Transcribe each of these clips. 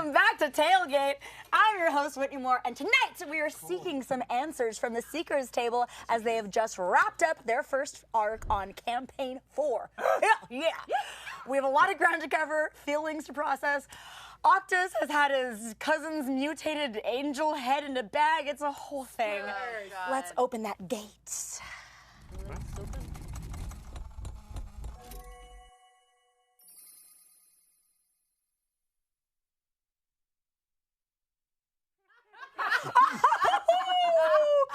Welcome back to Tailgate. I'm your host, Whitney Moore, and tonight we are seeking some answers from the Seekers table as they have just wrapped up their first arc on Campaign 4. Hell yeah! We have a lot of ground to cover, feelings to process. Octus has had his cousin's mutated angel head in a bag. It's a whole thing. Oh, let's open that gate. Let's open.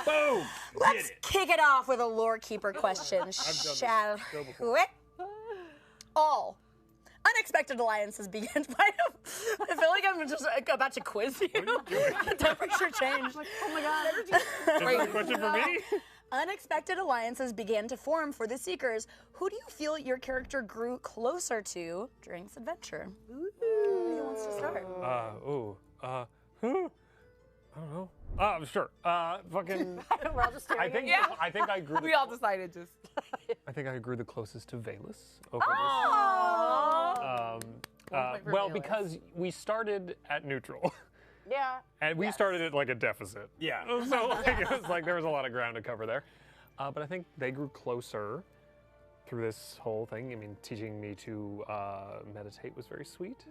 Boom! Let's kick it off with a Lorekeeper question, shall we? All unexpected alliances begin. I feel like I'm just about to quiz you. The temperature changed. Like, oh my god. Is this a question for me? Unexpected alliances began to form for the Seekers. Who do you feel your character grew closer to during this adventure? Who wants to start? Who? I don't know. Sure. Fucking. We're all just I think I grew. We all decided just. I think I grew the closest to Vaelus. Well, because we started at neutral. Yeah. And we started at like a deficit. Yeah. So like, it was like there was a lot of ground to cover there. But I think they grew closer through this whole thing. I mean, teaching me to meditate was very sweet.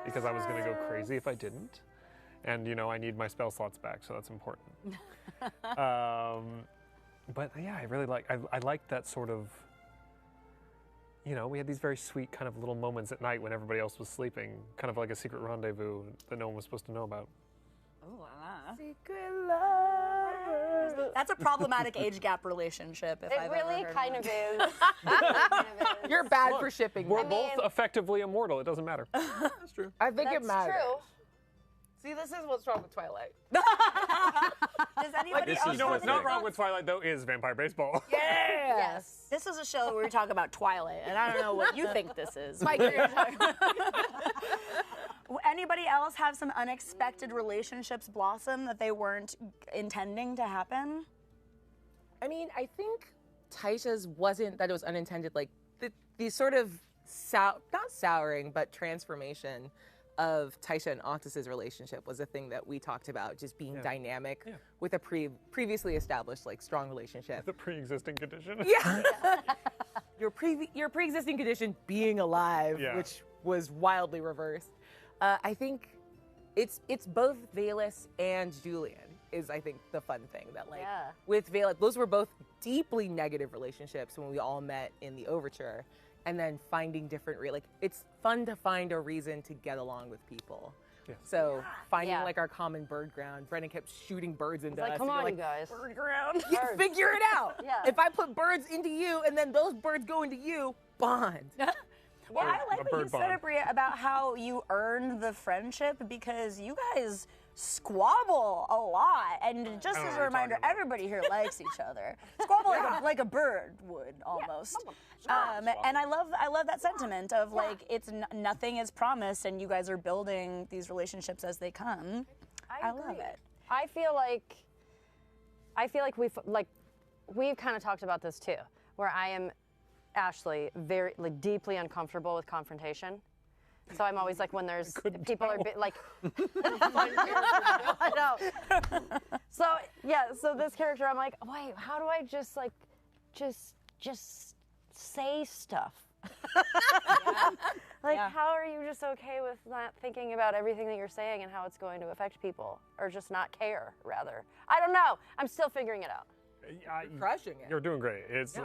Because I was going to go crazy if I didn't. And, you know, I need my spell slots back, so that's important. But yeah, I really I like that sort of, you know, we had these very sweet kind of little moments at night when everybody else was sleeping, kind of like a secret rendezvous that no one was supposed to know about. Ooh, Secret love. that's a problematic age gap relationship. If I've really ever heard kind one. of is. You're bad for shipping. We're both effectively immortal. It doesn't matter. That's true. I think it That's matters. true. See, this is what's wrong with Twilight. Does anybody else? You know what's not wrong with Twilight, though, is vampire baseball. Yeah. Yes. This is a show where we talk about Twilight, and I don't know what you think this is. My career. Anybody else have some unexpected relationships blossom that they weren't intending to happen? I mean, I think Thaisha's wasn't that it was unintended. Like the sort of not souring, but transformation of Thaisha and Octus's relationship was a thing that we talked about, just being dynamic with a previously established like strong relationship. The pre-existing condition. Yeah. your pre-existing condition being alive, which was wildly reversed. I think it's both Vaelus and Julien is I think the fun thing that like with Vaelus, those were both deeply negative relationships when we all met in the Overture. And then finding different, like, it's fun to find a reason to get along with people. Yeah. So finding like our common bird ground. Brennan kept shooting birds into us. Come on, like, you guys. Bird ground. You figure it out. If I put birds into you and then those birds go into you, bond. Well, I like what you said, Aabria, about how you earned the friendship because you guys squabble a lot. And just as a reminder, everybody here likes each other. Squabble like a bird would almost. And I love that sentiment of like it's nothing is promised, and you guys are building these relationships as they come. I love it. I feel like we've kind of talked about this too, where I am Ashley very deeply uncomfortable with confrontation. So I'm always like when there's people are like I know. So this character I'm like, wait, how do I just say stuff? How are you just okay with not thinking about everything that you're saying and how it's going to affect people, or just not care rather? I don't know. I'm still figuring it out. You're crushing it. You're doing great. It's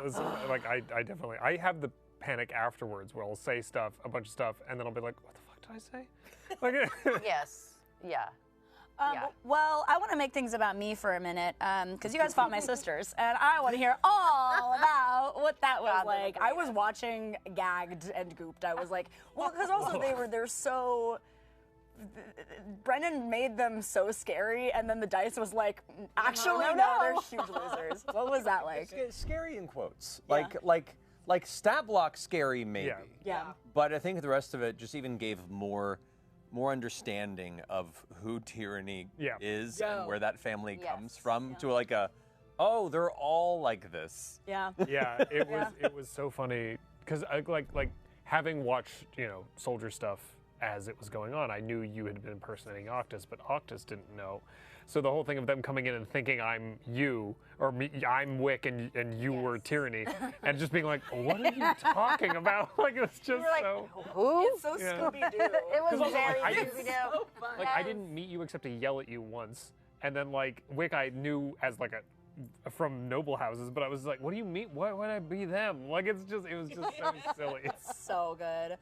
like I definitely have the panic afterwards where I'll say stuff, a bunch of stuff, and then I'll be like, what the fuck did I say? Like, Yes. Yeah. Well, I want to make things about me for a minute, because you guys fought my sisters, and I want to hear all about what that was like. I was watching gagged and gooped. I was like, well, because also they're so. Brennan made them so scary, and then the dice was like, actually, no, they're huge losers. What was that like? Scary in quotes. Like stat block scary, maybe. Yeah. But I think the rest of it just even gave more understanding of who Tyranny is and where that family comes from to like oh, they're all like this. Yeah. Yeah, it was so funny because like having watched, you know, soldier stuff as it was going on. I knew you had been impersonating Octus, but Octus didn't know. So the whole thing of them coming in and thinking I'm you, or I'm Wick and you were Tyranny, and just being like, what are you talking about? Like, it was just so... Who? It's so Scooby-Doo. It was very I Scooby-Doo. Like, I didn't meet you except to yell at you once, and then like Wick I knew as like from noble houses, but I was like, what do you mean? Why would I be them? Like, it was just so silly. So good.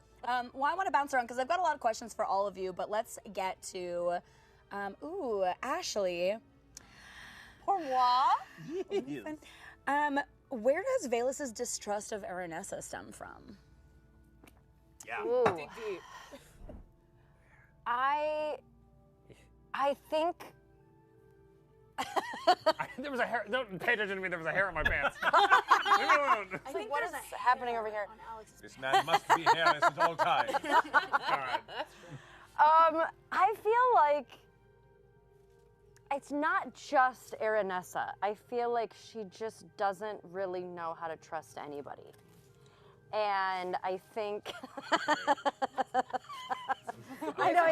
Well, I want to bounce around because I've got a lot of questions for all of you, but let's get to, Ashley. Pour moi. Where does Vaelus's distrust of Aranessa stem from? Yeah. Ooh. Dig deep. I think There was a hair. Don't pay attention to me. There was a hair on my pants. Leave me alone. I think what is happening over here? This man must be hairless at all times. All right. I feel like it's not just Aranessa. I feel like she just doesn't really know how to trust anybody. And I think I know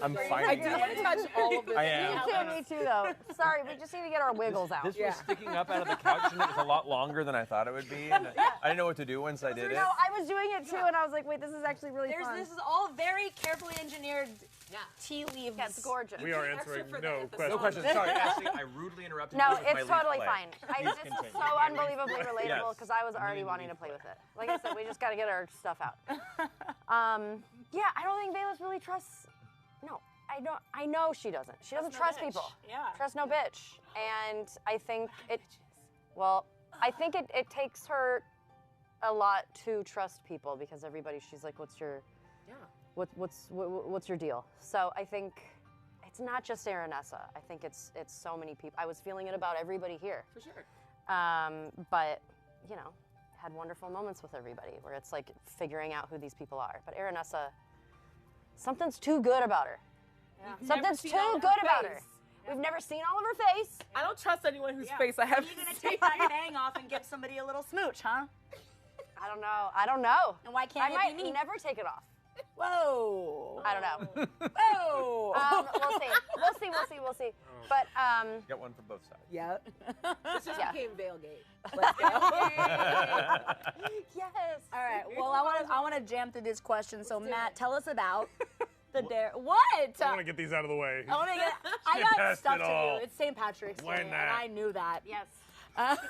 I'm fine. I do want to touch all of this. I am. me too though. Sorry, we just need to get our wiggles out. This was sticking up out of the couch, and it was a lot longer than I thought it would be. And I didn't know what to do once I did it. No, I was doing it too, and I was like, wait, this is actually really fun. This is all very carefully engineered tea leaves. Yeah, it's gorgeous. We are answering no questions. No questions. Sorry, Ashley, I rudely interrupted No, you with my it's leaf totally play. fine. Please This is continue. so unbelievably relatable Yes. because I was already wanting to play with it. Like I said, we just got to get our stuff out. Yeah, I don't think Vaelus really trusts. No, I don't. I know she doesn't. She doesn't trust people. Yeah. Trust no bitch. And I think it. Well, I think it takes her a lot to trust people because everybody. She's like, what's your. Yeah. What's your deal? So I think it's not just Aranessa. I think it's so many people. I was feeling it about everybody here. For sure. But you know, had wonderful moments with everybody where it's like figuring out who these people are. But Aranessa, something's too good about her. Yeah. Something's too good about her. We've never seen all of her face. I don't trust anyone whose face I haven't Are you gonna seen. take that bang off and give somebody a little smooch, huh? I don't know. I don't know. And why can't I it might be me? never take it off. Whoa. I don't know. Whoa. We'll see. But Get one for both sides. Yeah. This just Yeah. became Veilgate. Let's go. yes. All right. Well, I want to jam through this question. So, Matt, tell us about the dare. What? I want to get these out of the way. I want to get. I She got passed stuff it to all. do. It's St. Patrick's Why Day, and not? I knew that. Yes. Happy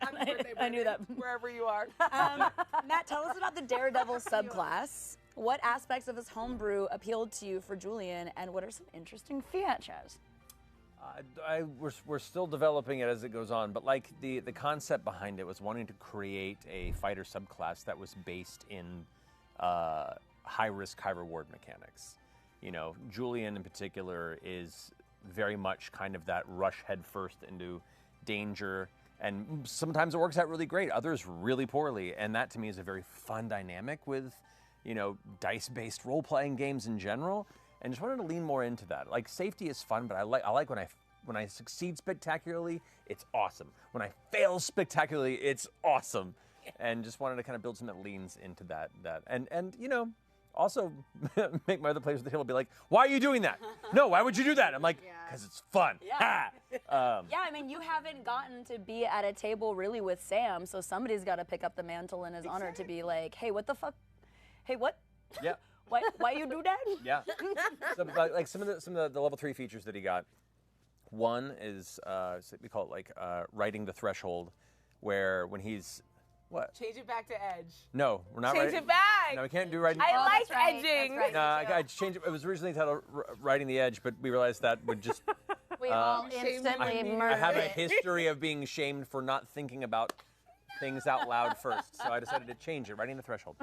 birthday, I knew that. Brennan, wherever you are. Matt, tell us about the Daredevil subclass. What aspects of his homebrew appealed to you for Julien, and what are some interesting features? We're still developing it as it goes on, but like the concept behind it was wanting to create a fighter subclass that was based in high risk, high reward mechanics. You know, Julien in particular is very much kind of that rush headfirst into danger, and sometimes it works out really great, others really poorly, and that to me is a very fun dynamic with, you know, dice-based role-playing games in general. And just wanted to lean more into that. Like, safety is fun, but I like when I succeed spectacularly, it's awesome. When I fail spectacularly, it's awesome. And just wanted to kind of build something that leans into that. And you know, also make my other players at the table be like, why are you doing that? No, why would you do that? I'm like, because it's fun. Yeah. Ha! Yeah, I mean, you haven't gotten to be at a table really with Sam, so somebody's got to pick up the mantle in his honor to be like, hey, what the fuck? Hey, what? Yeah. Why you do that? Yeah. So, like some of the level 3 features that he got. One is we call it like writing the threshold, where when he's what? Change it back to edge. No, we're not. Change writing, it back. No, we can't do writing. I like that's right, edging. that's right. No, I changed it. It was originally titled "Writing the Edge," but we realized that would just. We all shamed instantly me. murdered I have a it. history of being shamed for not thinking about things out loud first, so I decided to change it, writing the threshold.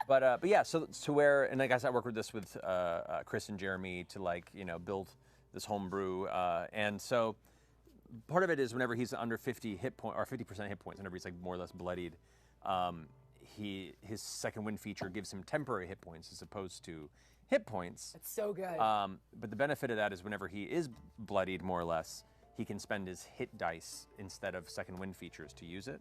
But yeah, so to where, and I guess I work with this with Chris and Jeremy to like, you know, build this homebrew, and so part of it is whenever he's under 50 hit point or 50% hit points, whenever he's like more or less bloodied, his second wind feature gives him temporary hit points as opposed to hit points. It's so good. But the benefit of that is whenever he is bloodied, more or less, he can spend his hit dice instead of second wind features to use it.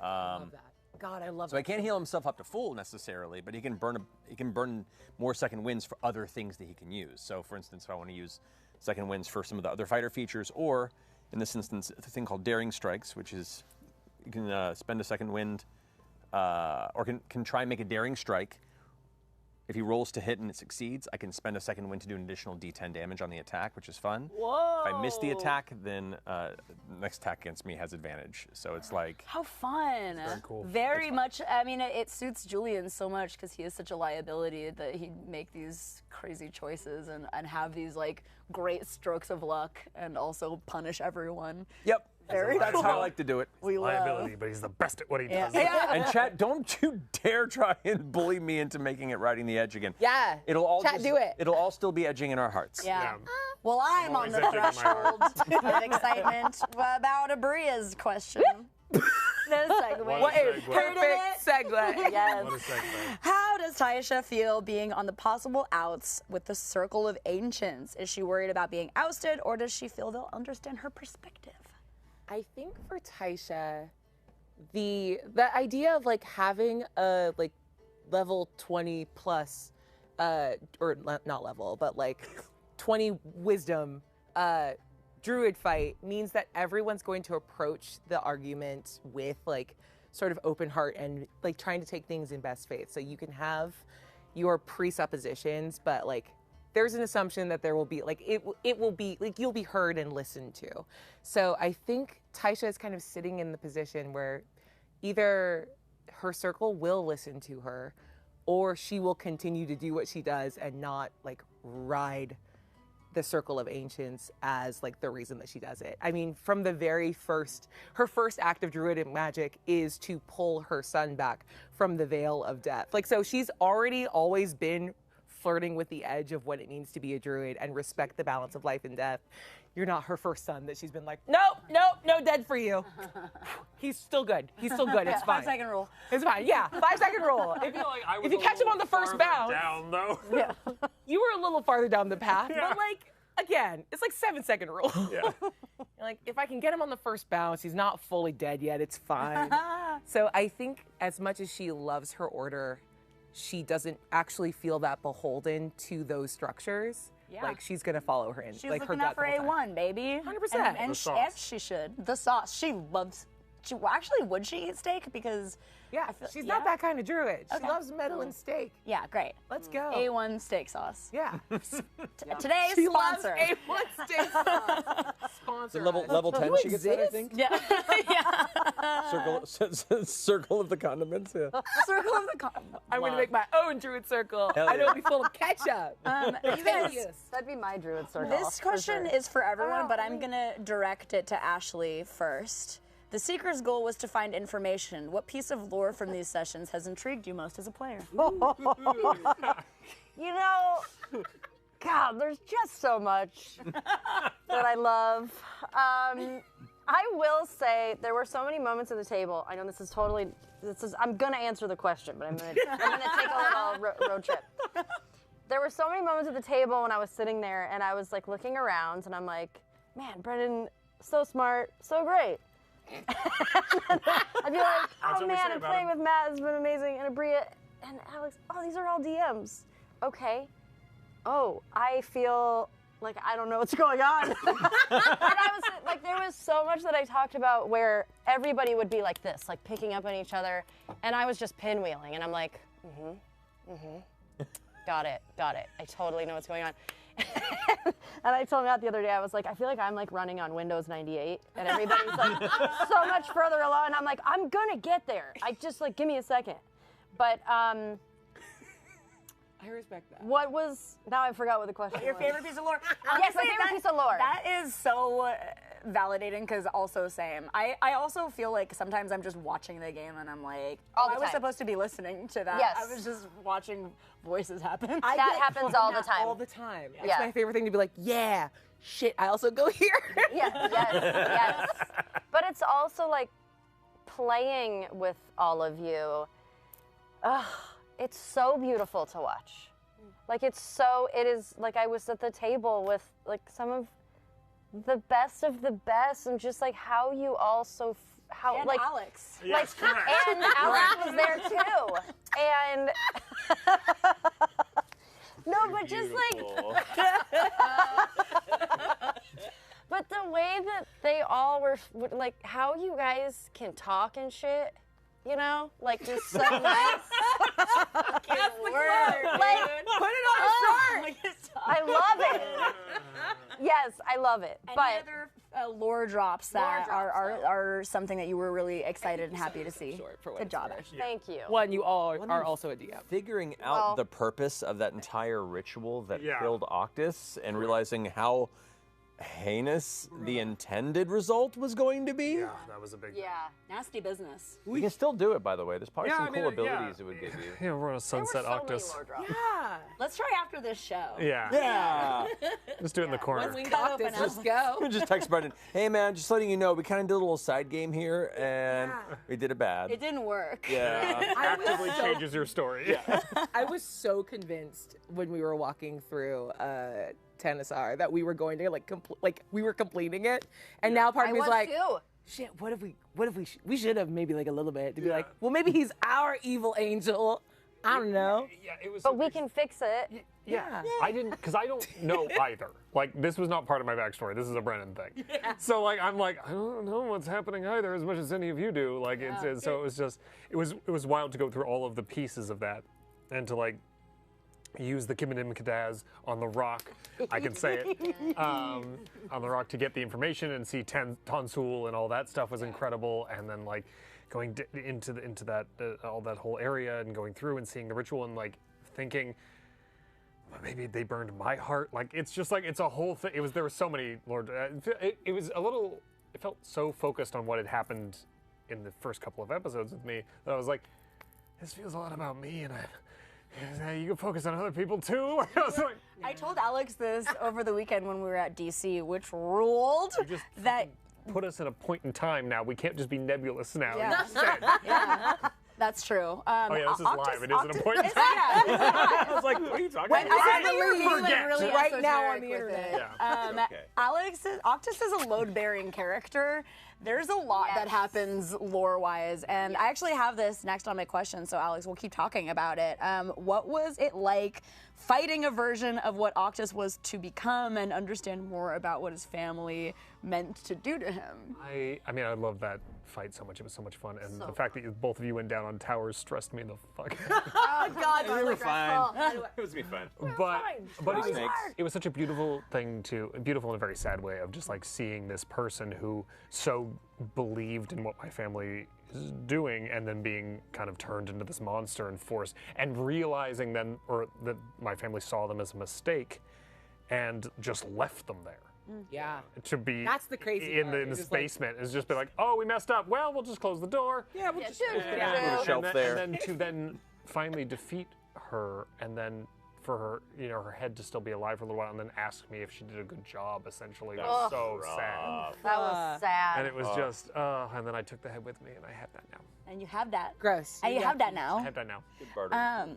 I love that. God, I love So he can't heal himself up to full necessarily, but he can burn more second winds for other things that he can use. So for instance, if I want to use second winds for some of the other fighter features, or in this instance, a thing called Daring Strikes, which is you can spend a second wind, or can try and make a Daring Strike. If he rolls to hit and it succeeds, I can spend a second wind to do an additional D10 damage on the attack, which is fun. Whoa! If I miss the attack, then the next attack against me has advantage. So it's like... How fun. Very cool. Very much, I mean, it suits Julien so much because he is such a liability that he'd make these crazy choices and have these, like, great strokes of luck and also punish everyone. Yep. Very That's cool. how I like to do it. We Liability, but he's the best at what he does. And chat, don't you dare try and bully me into making it riding the edge again. Yeah. It'll all Chat, do it. It'll all still be edging in our hearts. Yeah. Well, I'm on the always edging in my heart. threshold of excitement about Aabria's question. No segue. What a What a segue. perfect segue. Yes. What a segue. How does Thaisha feel being on the possible outs with the Circle of Ancients? Is she worried about being ousted, or does she feel they'll understand her perspective? I think for Thaisha, the idea of like having a like level 20 plus, or not level, but like 20 wisdom druid fight means that everyone's going to approach the argument with like sort of open heart and like trying to take things in best faith. So you can have your presuppositions, but like there's an assumption that there will be like it will be like you'll be heard and listened to. So I think Thaisha is kind of sitting in the position where either her circle will listen to her, or she will continue to do what she does and not like ride the Circle of Ancients as like the reason that she does it. I mean, from the very first, her first act of druidic magic is to pull her son back from the Vale of Death. Like, so she's already always been flirting with the edge of what it means to be a druid and respect the balance of life and death. You're not her first son that she's been like, nope, no dead for you. He's still good. He's still good. It's fine. 5-second rule. It's fine. Yeah, 5-second rule. If you catch him on the first bounce, Down though. Yeah. you were a little farther down the path, but like, again, it's like 7-second rule. Yeah. Like, if I can get him on the first bounce, he's not fully dead yet, it's fine. So I think as much as she loves her order, she doesn't actually feel that beholden to those structures. Yeah. Like, she's going to follow her in. She's like, looking her out gut for the whole time. A1, baby. 100%. And The sauce. she should. The sauce. She loves. Actually, would she eat steak? Because Yeah, I feel, she's not that kind of druid. She Okay. loves metal and steak. Yeah, great. Let's go. A1 steak sauce. Yeah. Today's She sponsor. loves A1 steak sauce. Sponsor us. Level 10 You she gets that, I exist? think. Yeah. Yeah. Circle of the condiments, yeah. Circle of the I'm going to make my own druid circle. Hell I know yeah. it'll be full of ketchup. You guys, That'd be my druid circle. this question is for everyone, Oh, but I'm gonna direct it to Ashley first. The Seeker's goal was to find information. What piece of lore from these sessions has intrigued you most as a player? You know, God, there's just so much that I love. I will say there were so many moments at the table. I know I'm gonna answer the question, but I'm gonna take a little road trip. There were so many moments at the table when I was sitting there and I was like looking around and I'm like, man, Brennan, so smart, so great. I'd be like, That's oh what we say man, about playing him. with Matt has been amazing, and Aabria and Alex, oh, these are all DMs. Okay. Oh, I feel like I don't know what's going on. And I was like, there was so much that I talked about where everybody would be like this, like picking up on each other, and I was just pinwheeling, and I'm like, got it. I totally know what's going on. And I told Matt the other day, I was like, I feel like I'm like running on Windows 98, and everybody's like so much further along, and I'm like, I'm gonna get there. I just like, give me a second. But I respect that. what was, now I forgot what the question Your was. favorite piece of lore? Yes, my Honestly, favorite piece of lore. That is so validating because also same. I also feel like sometimes I'm just watching the game and I'm like, All the I was time. supposed to be listening to that. Yes. I was just watching voices happen. That happens all the time. All the time. It's Yeah. my favorite thing to be like, yeah, shit, I also go here. Yes. But it's also like playing with all of you. It's so beautiful to watch. Like it is like I was at the table with like some of the best, and just like how you all how And like Alex. Yes, correct. and Alex was there too. And no, but just like but the way that they all were like how you guys can talk and shit, you know, like just so nice. That's the word. Like, Put it on a shirt. I love it. Yes, I love it. Any But other lore drops that Lore drops, are something that you were really excited and happy to see? Short for what Good it's job, worth. Ash. thank you. One, you all are also a DM. Figuring out Well- the purpose of that entire ritual that Yeah. killed Octus and realizing how heinous the intended result was going to be. Yeah, that was a big Yeah. Nasty business. We can still do it, by the way. There's probably Yeah, some I mean, cool yeah. abilities it would give you. Yeah, we're on a There were sunset so Octus. many lore drops. Yeah. Let's try after this show. Yeah. Yeah. Just do it in the corner. One-winged Cut octopus, open let's Alex. go. Just text Brennan. Hey man, just letting you know, we kind of did a little side game here, and we did it bad. It didn't work. Yeah. Actively changes your story. I was so convinced when we were walking through Thaisar that we were going to we were completing it, and now part I of me is was like, too. shit, what if we should have maybe like a little bit to be like, well, maybe he's our evil angel. I don't know. Yeah, it was. But we can fix it. Yeah. I didn't, because I don't know either. Like, this was not part of my backstory. This is a Brennan thing. So, like, I'm like, I don't know what's happening either, as much as any of you do. Like, so it was just, it was wild to go through all of the pieces of that, and to like use the Kibinim Kadaz on the rock. I can say it on the rock to get the information and see Tonsul and all that stuff was incredible. And then like going into that all that whole area and going through and seeing the ritual and like thinking, maybe they burned my heart. Like, it's just like, it's a whole thing. There were so many Lord. It was a little, it felt so focused on what had happened in the first couple of episodes with me that I was like, this feels a lot about me, and you can focus on other people too. I was like, I told Alex this over the weekend when we were at DC, which ruled just that. put us in a point in time now. We can't just be nebulous now. Yeah. Instead. Yeah, that's true. Oh yeah, this is live. It isn't a point in time. Yeah. I was like, what are you talking When about? I believe forget. really Right now on esoteric the with internet. it. Yeah. Okay. Octus is a load-bearing character. There's a lot that Yes. happens lore-wise, and I actually have this next on my question, so Alex, we'll keep talking about it. What was it like fighting a version of what Octus was to become and understand more about what his family meant to do to him? I mean, I love that fight so much. It was so much fun, and the fact that both of you went down on towers stressed me the fuck out. Oh, God, We were fine. It was gonna be fun. But Snakes. it was such a beautiful thing beautiful in a very sad way of just like seeing this person who so believed in what my family is doing and then being kind of turned into this monster and forced and realizing then or that my family saw them as a mistake and just left them there. Yeah. To be That's the crazy in, part. in It's this just like- basement is just be like, oh, we messed up. Well, we'll just close the door. Yeah, we'll just Put a shelf there. And then to then finally defeat her, and then for her, her head to still be alive for a little while, and then ask me if she did a good job. Essentially, was so sad. That was sad. And it was just, and then I took the head with me, and I have that now. And you have that. gross. And you have that I now. have that now. Barter. I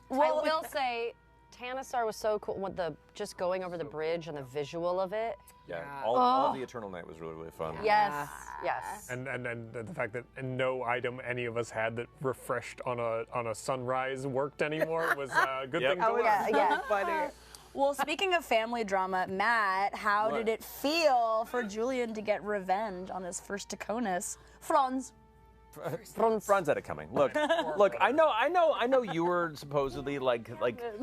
will say, Thaisar was so cool with just going over the bridge and the visual of it. Yeah, all the Eternal Night was really, really fun. Yes, yes. And the fact that no item any of us had that refreshed on a sunrise worked anymore was a good thing to learn. Yeah. Funny. Well, speaking of family drama, Matt, how did it feel for Julien to get revenge on his first Taconis? Franz. Franz had it coming. Look, I know you were supposedly like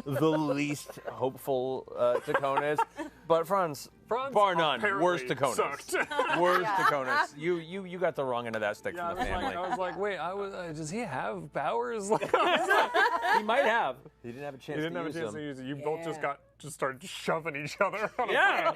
the least hopeful Taconis, but Franz bar none, apparently worst Taconis. sucked. Worst Taconis. You got the wrong end of that stick from the family. I was like, wait, does he have powers? He might have. He didn't have a chance He didn't to have a use chance them. to use it. You both just started shoving each other. On Yeah,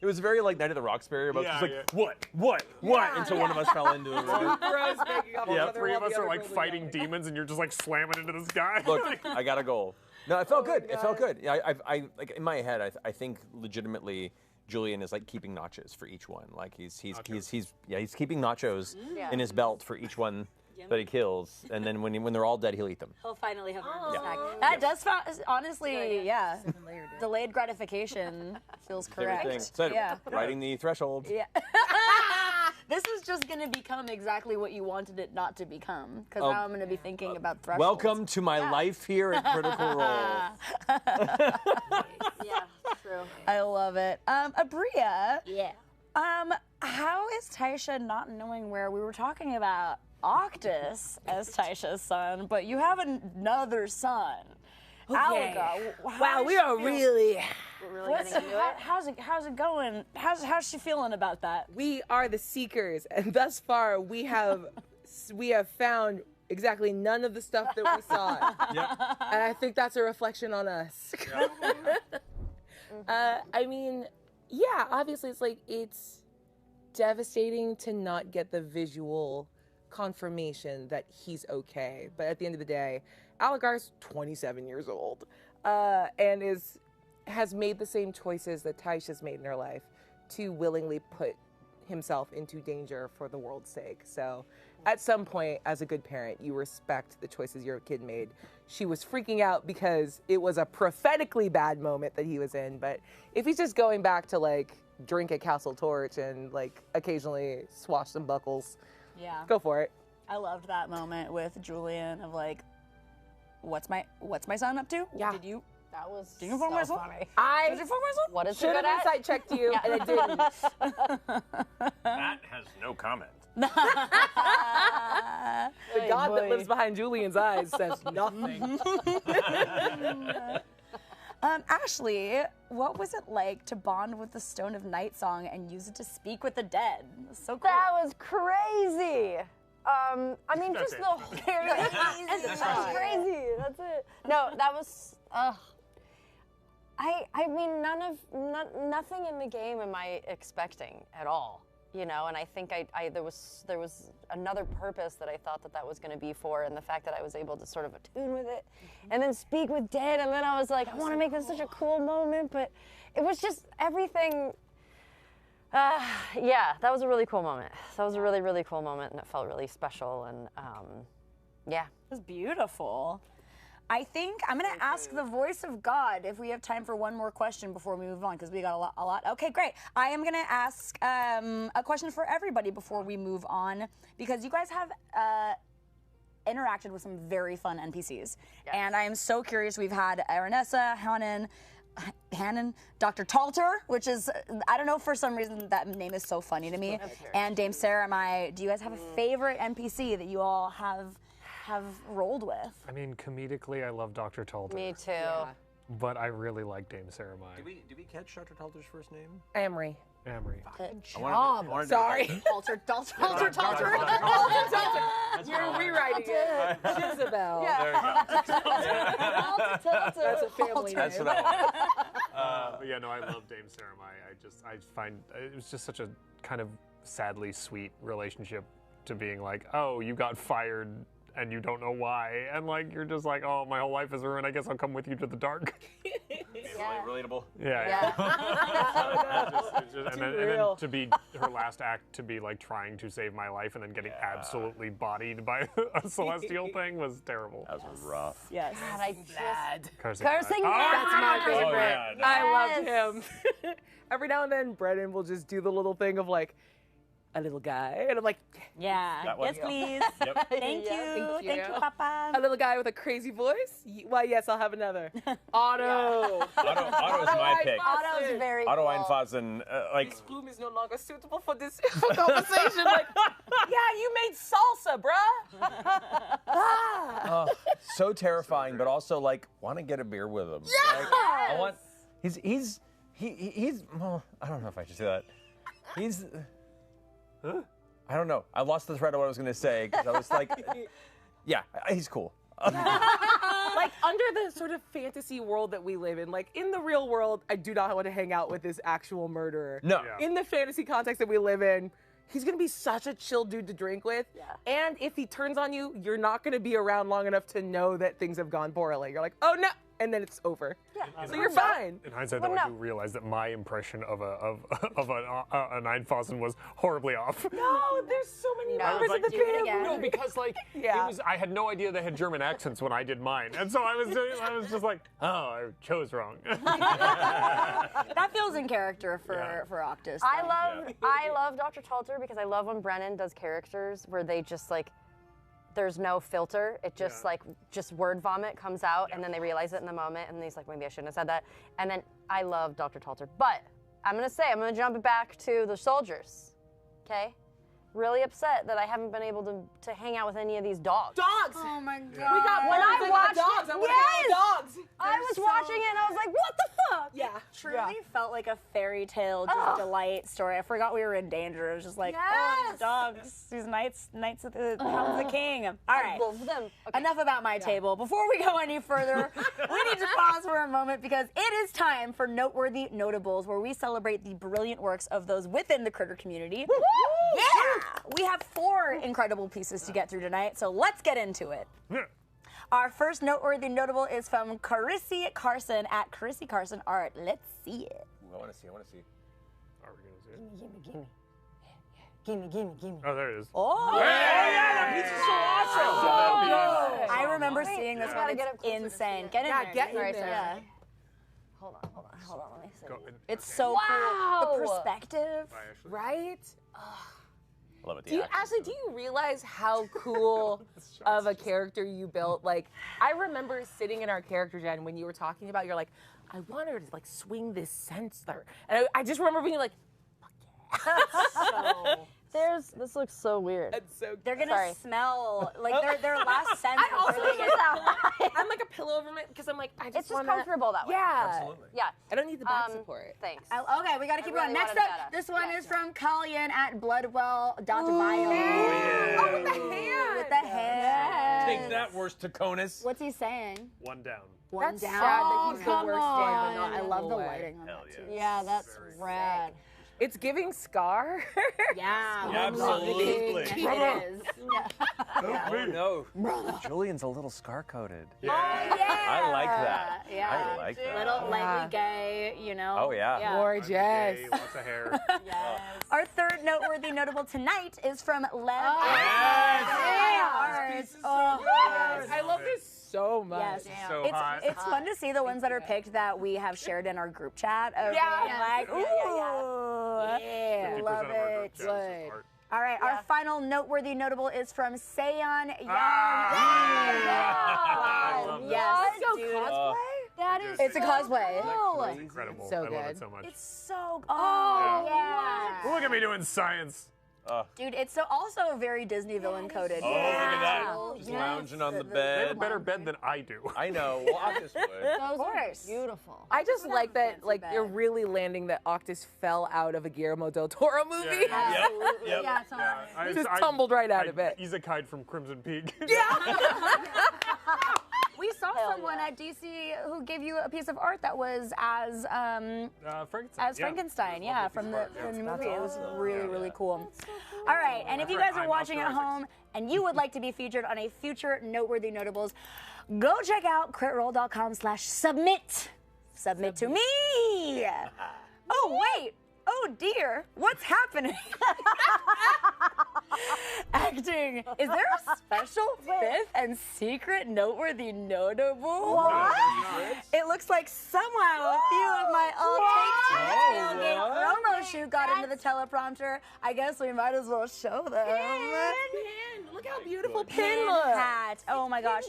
it was very like Night of the Roxbury. Both just like what until one of us fell into it. Gross making up Yeah, together Three while of us the are other like girls fighting demons, and you're just like slamming into this guy. Look, I got a goal. No, it felt good. It felt good. Yeah, I like in my head. I think legitimately, Julien is like keeping nachos for each one. Like he's keeping nachos in his belt for each one that he kills, and then when they're all dead, he'll eat them. He'll finally have a snack. That does, honestly, yeah. Delayed gratification feels correct. So, Yeah. riding the threshold. Yeah. This is just going to become exactly what you wanted it not to become. Because now I'm going to be thinking about thresholds. Welcome to my life here at Critical Role. Yeah, true. I love it. Aabria. Yeah. How is Thaisha not knowing where we were talking about Octus as Taisha's son, but you have another son? Okay. Alga, Wow, we are really. We're really getting into it. How's it going? How's she feeling about that? We are the Seekers, and thus far we have found exactly none of the stuff that we saw. Yep. And I think that's a reflection on us. I mean, yeah, obviously it's devastating to not get the visual confirmation that he's okay. But at the end of the day, Algar's 27 years old and has made the same choices that Thaisha's made in her life to willingly put himself into danger for the world's sake. So at some point, as a good parent, you respect the choices your kid made. She was freaking out because it was a prophetically bad moment that he was in. But if he's just going back to like drink at Castle Torch and like occasionally swash some buckles, Yeah. go for it. I loved that moment with Julien of like, what's my son up to? Yeah. Did you That was inform so myself? funny. Did I you inform myself? What is it should good have at? insight checked you, and I didn't. That has no comment. The God that lives behind Julian's eyes says nothing. Ashley, what was it like to bond with the Stone of Night song and use it to speak with the dead? It was so cool. That was crazy. I mean, That's just it. the whole That's crazy. That's it. No, that was. I mean, nothing in the game am I expecting at all. You know, and I think there was another purpose that I thought that was going to be for, and the fact that I was able to sort of attune with it, and then speak with dead, and then I was like, I want to make this such a cool moment, but it was just everything. Yeah, that was a really cool moment. That was a really, really cool moment, and it felt really special, and yeah. It was beautiful. I think I'm going to ask the voice of God if we have time for one more question before we move on, because we got a lot. Okay, great. I am going to ask a question for everybody before we move on, because you guys have interacted with some very fun NPCs. Yes. And I am so curious. We've had Aranessa, Hannon, Dr. Talter, which is, I don't know, for some reason that name is so funny to me, and Dame Sarah. Do you guys have a favorite NPC that you all have rolled with? I mean, comedically, I love Dr. Talter. Me too. But I really like Dame Sarah Mai. Did we catch Dr. Talter's first name? Amory. Amory. Sorry. Talter. You're rewriting it. Jezebel. That's a family name. That's what I want. But yeah, no, I love Dame Sarah Mai. I find it was just such a kind of sadly sweet relationship to being like, oh, you got fired and you don't know why, and like you're just like, oh, my whole life is ruined. I guess I'll come with you to the dark. Really relatable. Yeah. And then to be her last act to be like trying to save my life and then getting absolutely bodied by a celestial thing was terrible. That was rough. Yes. God, I just Cursing. cursing. That's my favorite. Oh, yeah, no. I loved him. Every now and then, Brennan will just do the little thing of like, a little guy, and I'm like, Yeah. That one. Yes, please. Yep. Thank you. Thank you. Thank you, Papa. a little guy with a crazy voice? Why, yes, I'll have another. Otto. Otto's my pick. Otto's very Otto cool. Einfasen, like, This plume is no longer suitable for this conversation. Like, yeah, you made salsa, bruh. so terrifying, but also like, want to get a beer with him. Yes! Like, I want. He's. Well, I don't know if I should say that. He's. I don't know. I lost the thread of what I was going to say because I was like, yeah, he's cool. Like, under the sort of fantasy world that we live in, like, in the real world, I do not want to hang out with this actual murderer. No. Yeah. In the fantasy context that we live in, he's going to be such a chill dude to drink with. Yeah. And if he turns on you, you're not going to be around long enough to know that things have gone poorly. You're like, oh, no. and then it's over. Yeah. So you're fine. In hindsight, Well, though, I no. do realize that my impression of a Nine Fossin was horribly off. No, there's so many No. members I of was the do it family. again. No, because like Yeah. I had no idea they had German accents when I did mine, and so I was just like, oh, I chose wrong. That feels in character for Octus. I though. love Dr. Talter because I love when Brennan does characters where they just like there's no filter. It just just word vomit comes out and then they realize it in the moment and he's like, maybe I shouldn't have said that. And then I love Dr. Talter. But I'm gonna jump it back to the soldiers. Okay? Really upset that I haven't been able to hang out with any of these dogs. Dogs. Oh my god. We got When I birds and watched dogs. it- I want to hang out with dogs. I was watching it and I was like, what the fuck? Yeah. Truly felt like a fairy tale, just delight story. I forgot we were in danger. It was just like, oh, these dogs, these knights of the Hounds of the King. All right. Love them. Okay. Enough about my table. Before we go any further, we need to pause for a moment because it is time for Noteworthy Notables, where we celebrate the brilliant works of those within the critter community. Yeah! We have 4 incredible pieces to get through tonight, so let's get into it. Our first Noteworthy Notable is from Carissy Carson at Carissy Carson Art. Let's see it. I want to see. Are we gonna see it? Gimme. Oh, there it is. Oh! Yeah, Pizza's so awesome. I remember seeing this one. gotta get It's up closer to insane. see it. Get in Yeah, there. get in Right there. Yeah. Hold on. Let me see. Go. It's so Wow. cool. The perspective. Bye, Ashley. Right? I love it. Do you realize how cool of a character you built? Like, I remember sitting in our character gen when you were talking about, you're like, I want her to like swing this sensor. And I just remember being like, This looks so weird. that's so They're gonna Sorry. smell like their last scent. I also before they get get that. I'm like a pillow over my, because I'm like, I just It's just wanna, comfortable that way. Yeah. Absolutely. Yeah. I don't need the back support. Thanks. Okay, we gotta keep really going. Next wanted up, that. this one Yeah, is from Julien at Bloodwell. Vale. Oh, with the hand. With the hand. Take that, worst Taconis. What's he saying? One down. One That's down. sad that he's the come worst on. hand, but not I in love a the way. lighting on Hell that yeah. too. Yeah, that's rad. It's giving Scar. Yeah. Absolutely. It is. Oh no. Julian's a little scar-coated. Oh, yeah. I like that. Yeah. I like that. Little lightly gay, you know. Oh, yeah. Gorgeous. Okay, lots of hair. Our third noteworthy notable tonight is from Lev. Yes. I love this so much. Yes. So hot. It's fun to see the ones that are picked that we have shared in our group chat. Of Yeah. being like, ooh, Yeah. 50% love of our group it. chat is Good. art. All right, our final noteworthy notable is from Seon Yang. I love Yes, Go dude. cosplay? That is It's a cosplay. It's incredible. So I love good. it so much. It's so good. Oh, yeah. Look at me doing science. Dude, it's so also very Disney villain coded. Oh, look at that. Oh, He's yes. lounging on the They have a bed. better bed than I do. I know. Well, I just would. Of course. beautiful. I just like that, fancy like, bed. you're really landing that Octus fell out of a Guillermo del Toro movie. Absolutely. Yep. Yeah, totally. I- Just I- tumbled right out I- of it. He's a kite from Crimson Peak. We saw someone at DC who gave you a piece of art that was as Frankenstein. Frankenstein, It was a yeah, lovely from piece the, of art, yeah. from the movie. It was really, Yeah. really cool. All right, and if you guys are watching at home and you would like to be featured on a future Noteworthy Notables, go check out critroll.com/submit. Submit to me. Oh, wait. Oh, dear. What's happening? Acting. Is there a special fifth and secret Noteworthy Notable? What? It looks like somehow a few of my old Take Two tailgate promo shoot got into the teleprompter. I guess we might as well show them. Look how beautiful Pin hat. Oh my gosh.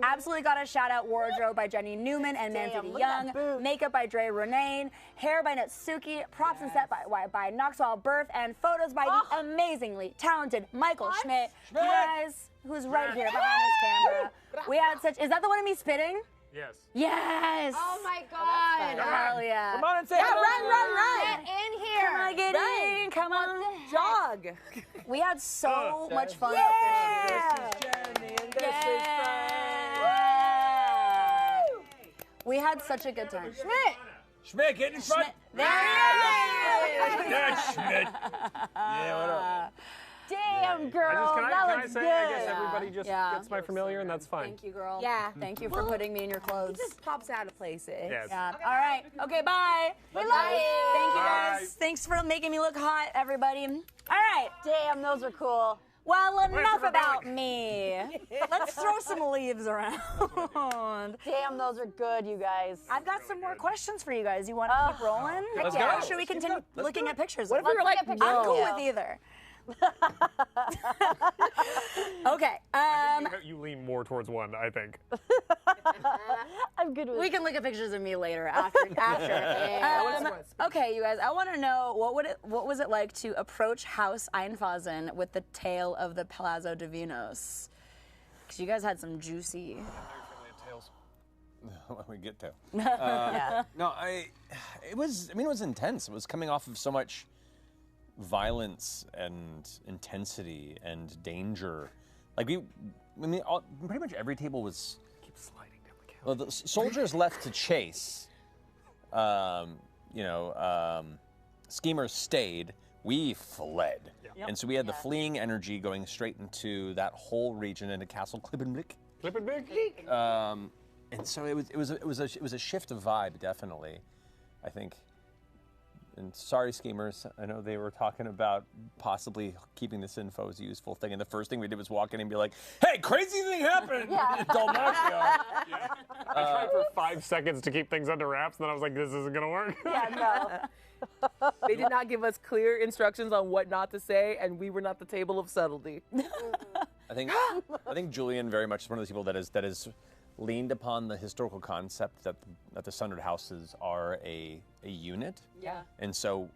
Absolutely got a shout out wardrobe by Jenny Newman and Manfred Young. Makeup by Dre Renane. Hair by Natsuki. Props and set by Knoxwell Burf. And photos by the amazingly talented Michael Schmidt. Guys, who's right here behind this camera. We had such. Is that the one of me spitting? Yes. Yes. Oh my god. Hell yeah. Come on and say Yeah, hello. run. Get in here. Come on, get in. Come on. Jog. We had so much fun. Yeah. We had such a good time. Schmidt, get in front. There he is. Yeah, Schmidt. Yeah, what up? Damn, girl, Can that I looks say, good. I guess everybody just Yeah. gets my familiar, and that's fine. Thank you, girl. Yeah. Thank you for putting me in your clothes. It just pops out of places. Yes. Yeah. All right. Okay, bye. We love you. Thank you, Bye. guys. Thanks for making me look hot, everybody. All right. Damn, those are cool. Well, enough we're about going. me. Let's throw some leaves around. Damn, those are good, you guys. I've got some more questions for you guys. You want to keep rolling? Let's Yeah. go. Or should we continue looking at pictures? What if we were like, look at pictures. I'm no. cool with either. Okay. You lean more towards one, I think. I'm good with We can look at pictures of me later after. Okay, you guys. I want to know what was it like to approach House Einfasen with the tale of the Palazzo Davinos? Because you guys had some juicy. When we get to. Yeah. No, it was intense. It was coming off of so much violence and intensity and danger. Like pretty much every table was. Keep sliding down the couch. Well, the soldiers left to chase. Schemers stayed. We fled, and so we had the fleeing energy going straight into that whole region, into Castle Klippenblick. Flip it big. And so it was a shift of vibe, definitely, I think. And sorry, schemers. I know they were talking about possibly keeping this info as a useful thing, and the first thing we did was walk in and be like, "Hey, crazy thing happened!" Yeah. I tried for 5 seconds to keep things under wraps, and then I was like, "This isn't gonna work." Yeah, no. They did not give us clear instructions on what not to say, and we were not the table of subtlety. I think Julien very much is one of those people that is leaned upon the historical concept that the Sundered Houses are a unit. Yeah. And so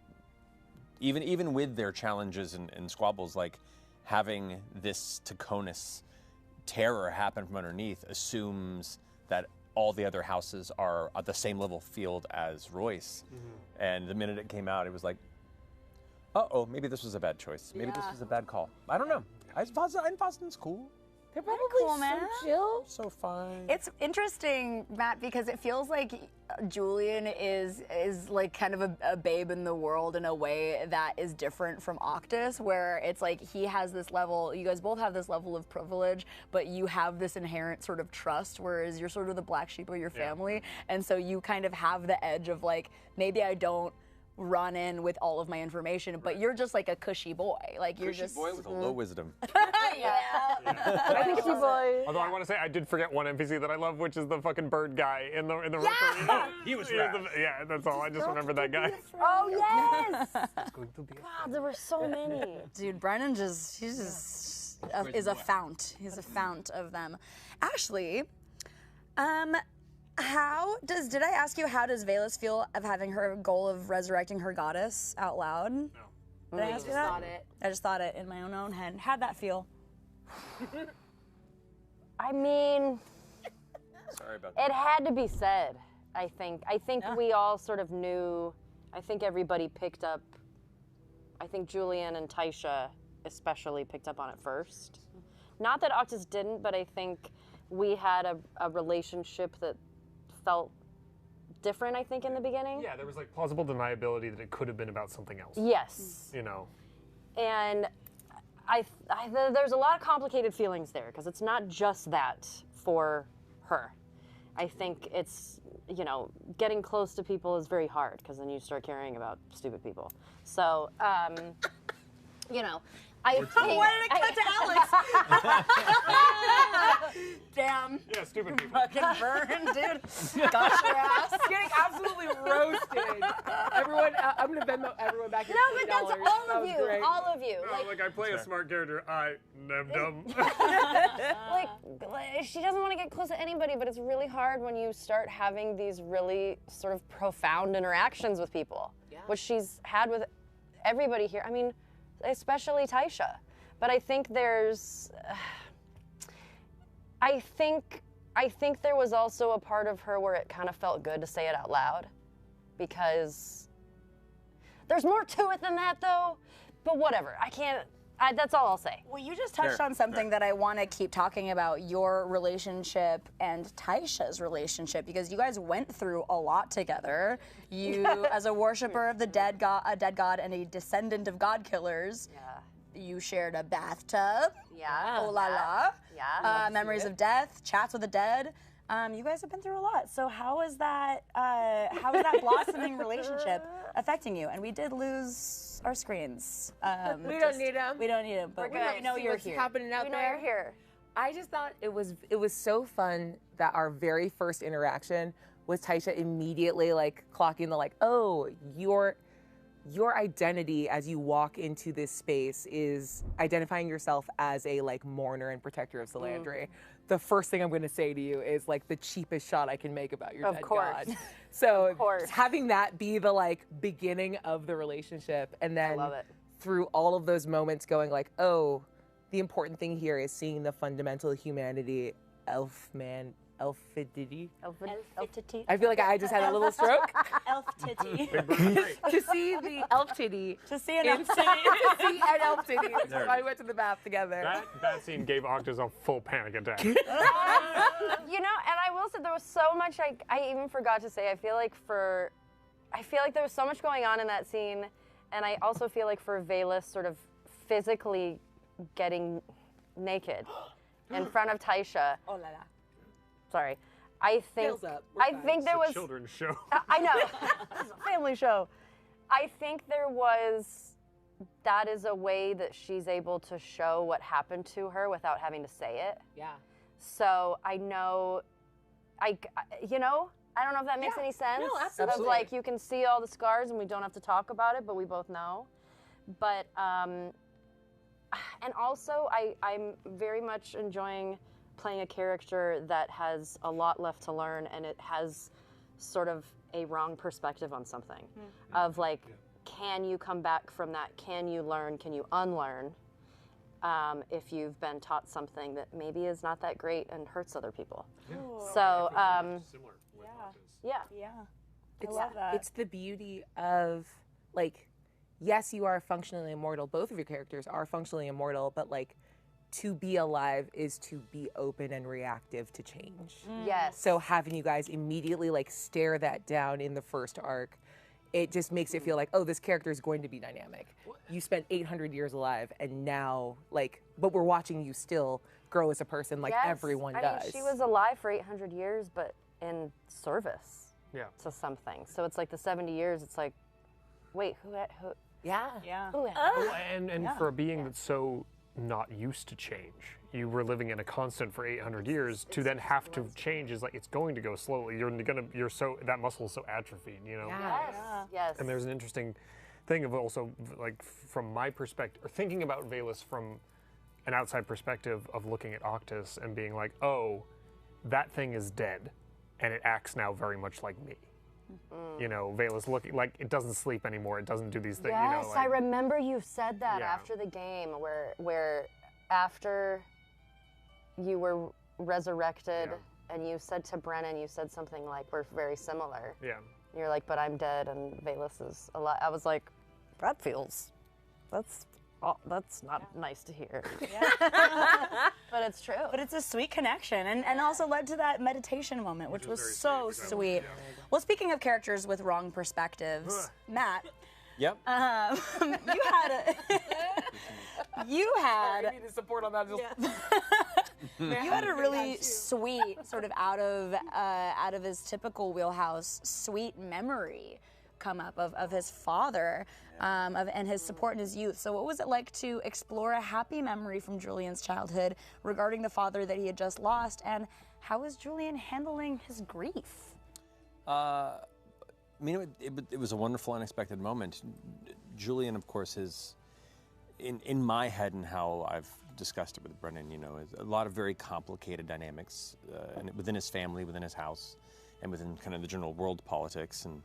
even with their challenges and squabbles, like having this Taconis terror happen from underneath assumes that all the other houses are at the same level field as Royce. Mm-hmm. And the minute it came out, it was like, uh-oh, maybe this was a bad choice. Maybe this was a bad call. I don't know. Boston's cool. They're probably cool, man. so chill. So fine. It's interesting, Matt, because it feels like Julien is like kind of a babe in the world in a way that is different from Octus, where it's like he has this level, you guys both have this level of privilege, but you have this inherent sort of trust, whereas you're sort of the black sheep of your family, and so you kind of have the edge of like, maybe I don't run in with all of my information, but you're just like a cushy boy. Like you're just boy with a low wisdom. Cushy boy. Although I want to say I did forget one NPC that I love, which is the fucking bird guy in the Mercer. He was Yeah, that's all. I just remember that guy. Oh, yes. It's going to be God, there were so many. Dude, Brennan is a fount. He's a fount of them. Ashley, did I ask you how does Vaelus feel of having her goal of resurrecting her goddess out loud? No. Did I ask you that? I just thought it in my own head. How'd that feel? I mean, Sorry about that. it had to be said, I think. I think we all sort of knew. I think everybody picked up. I think Julien and Thaisha especially picked up on it first. Not that Octus didn't, but I think we had a relationship that felt different, I think, in the beginning. Yeah, there was like plausible deniability that it could have been about something else. Yes. You know. And there's a lot of complicated feelings there, because it's not just that for her. I think it's, getting close to people is very hard, because then you start caring about stupid people. So, I think... Why did it cut to Alex? Damn. Yeah, stupid people. Fucking burn, dude. Gosh, your ass. Getting absolutely roasted. Everyone, I'm gonna Venmo everyone back. No, but that's all of you. Great. All of you. No, like I play a smart character. I'm dumb. Like, she doesn't want to get close to anybody, but it's really hard when you start having these really sort of profound interactions with people, which she's had with everybody here. I mean, especially Thaisha. But I think there's, I think there was also a part of her where it kind of felt good to say it out loud, because there's more to it than that, though. But whatever, that's all I'll say. Well, you just touched on something that I want to keep talking about, your relationship and Thaisha's relationship, because you guys went through a lot together. You, as a worshiper of a dead god and a descendant of god killers, you shared a bathtub. Yeah. Oh la la. Yeah. Memories of death, chats with the dead. You guys have been through a lot. So how is that blossoming relationship affecting you? And we did lose our screens. We don't need them. We don't need them, but we know you're here. Happening out We know there. you're here. I just thought it was so fun that our very first interaction was Thaisha immediately like clocking the like, oh, your identity as you walk into this space is identifying yourself as a like mourner and protector of Salandri. The first thing I'm going to say to you is like the cheapest shot I can make about your dead god. So just having that be the like beginning of the relationship, and then through all of those moments going like, oh, the important thing here is seeing the fundamental humanity, elfidity. I feel like I just had a little stroke. Elf titty. To see the elf titty. To see an elf titty. To see an elf titty. So I went to the bath together. That scene gave Octus a full panic attack. You know, and I will say there was so much I even forgot to say. I feel like there was so much going on in that scene, and I also feel like for Vaelus sort of physically getting naked in front of Thaisha. Oh la la. Sorry. I think there was Children's show. I know. It's a family show. I think that is a way that she's able to show what happened to her without having to say it. Yeah. So I know I don't know if that makes any sense. No, absolutely. Of like you can see all the scars and we don't have to talk about it, but we both know. But and also I'm very much enjoying playing a character that has a lot left to learn, and it has sort of a wrong perspective on something. Of like, can you come back from that? Can you learn? Can you unlearn? If you've been taught something that maybe is not that great and hurts other people. So, Similar with Octus. Yeah. I love that. It's the beauty of like, yes, you are functionally immortal. Both of your characters are functionally immortal, but like, to be alive is to be open and reactive to change. yes. So having you guys immediately like stare that down in the first arc, it just makes it feel like, oh, this character is going to be dynamic. You spent 800 years alive, and now like, but we're watching you still grow as a person like everyone does. Mean, she was alive for 800 years, but in service to something. So it's like the 70 years, it's like, wait, who? Yeah. Who? And for a being that's so not used to change, you were living in a constant for 800 years. To then have to change is like it's going to go slowly. You're so that muscle is so atrophied, you know. Yes. And there's an interesting thing of also like from my perspective, or thinking about Vaelus from an outside perspective of looking at Octus and being like, oh, that thing is dead, and it acts now very much like me. You know, Vaelus looking like it doesn't sleep anymore. It doesn't do these things. Yes, you know, like, I remember you said that after the game, where after you were resurrected, and you said to Brennan, you said something like, "We're very similar." Yeah. You're like, "But I'm dead, and Vaelus is alive." I was like, that's not nice to hear. But it's true. But it's a sweet connection, and also led to that meditation moment, which was so sweet. Well, speaking of characters with wrong perspectives, Matt. Yep. You had I need support on that. you had a really sweet, sort of out of his typical wheelhouse, sweet memory come up of his father and his support in his youth. So what was it like to explore a happy memory from Julien's childhood regarding the father that he had just lost, and how is Julien handling his grief? I mean, it was a wonderful, unexpected moment. Julien, of course, is in my head and how I've discussed it with Brennan, you know, is a lot of very complicated dynamics and within his family, within his house, and within kind of the general world politics, and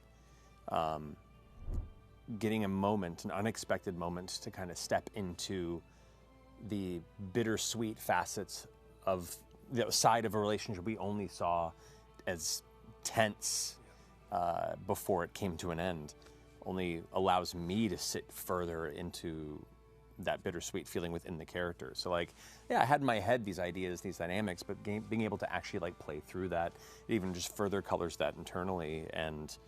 getting a moment, an unexpected moment, to kind of step into the bittersweet facets of the side of a relationship we only saw as tense before it came to an end, only allows me to sit further into that bittersweet feeling within the character. So like, yeah, I had in my head these ideas, these dynamics, but being able to actually like play through that, it even just further colors that internally, and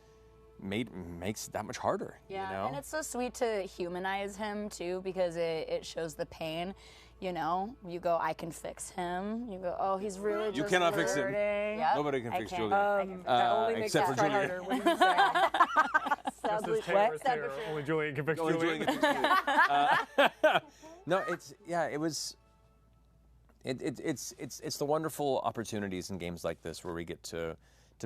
makes it that much harder. Yeah, you know? and it's so sweet to humanize him too, because it shows the pain. You know, you go, I can fix him. You go, oh, he's really just cannot fix him. hurting. Yep. Nobody can I fix can't. Julien. That only makes except it for harder Julien. when you say Just as Taylor's here, only Julien can fix Only Julien. Julien can fix Julien. No, it was. It's the wonderful opportunities in games like this where we get to